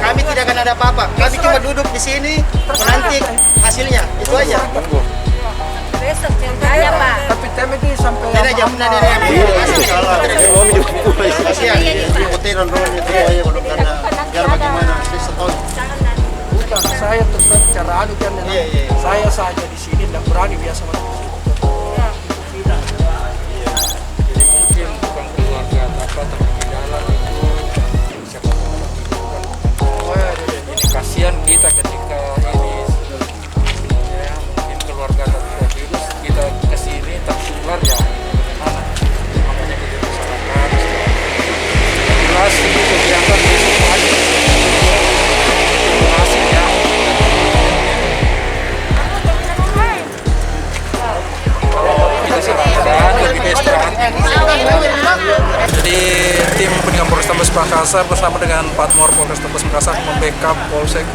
Kami tidak akan ada apa-apa. Kami cuma duduk di sini menanti hasilnya. Itu aja. Besok ceritanya Pak. Tapi tema ini sampai Tidak jam dari biar bagaimana setahun. bukan saya tetap cara anu kan saya saja di sini tidak berani biasa masuk di sini. Jadi mungkin bukan keluarga apa terpidana itu bisa ini kasihan kita ketika ini ya, mungkin keluarga terkena virus kita kesini tertular ya bagaimana, makanya kita usahakan jelas ini kegiatan besok pagi masih ya. Kita sarankan lebih baik istirahat. Jadi tim pendidikan Polrestabes Makassar bersama dengan Patmor Polrestabes Makassar membackup Polsek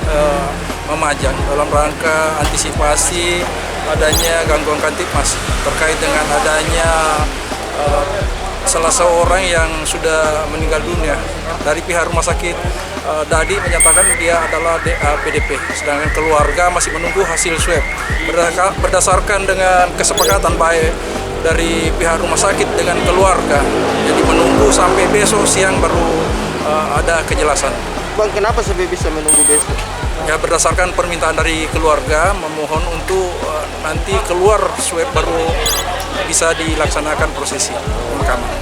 Memajang dalam rangka antisipasi adanya gangguan Kamtipmas terkait dengan adanya salah seorang yang sudah meninggal dunia. Dari pihak rumah sakit Dadi menyatakan dia adalah PDP, sedangkan keluarga masih menunggu hasil swab. Berdasarkan dengan kesepakatan baik dari pihak rumah sakit dengan keluarga, jadi menunggu sampai besok siang baru ada kejelasan. Bang, kenapa sampai bisa menunggu besok? Ya, berdasarkan permintaan dari keluarga memohon untuk nanti keluar swab baru bisa dilaksanakan prosesi pemakaman.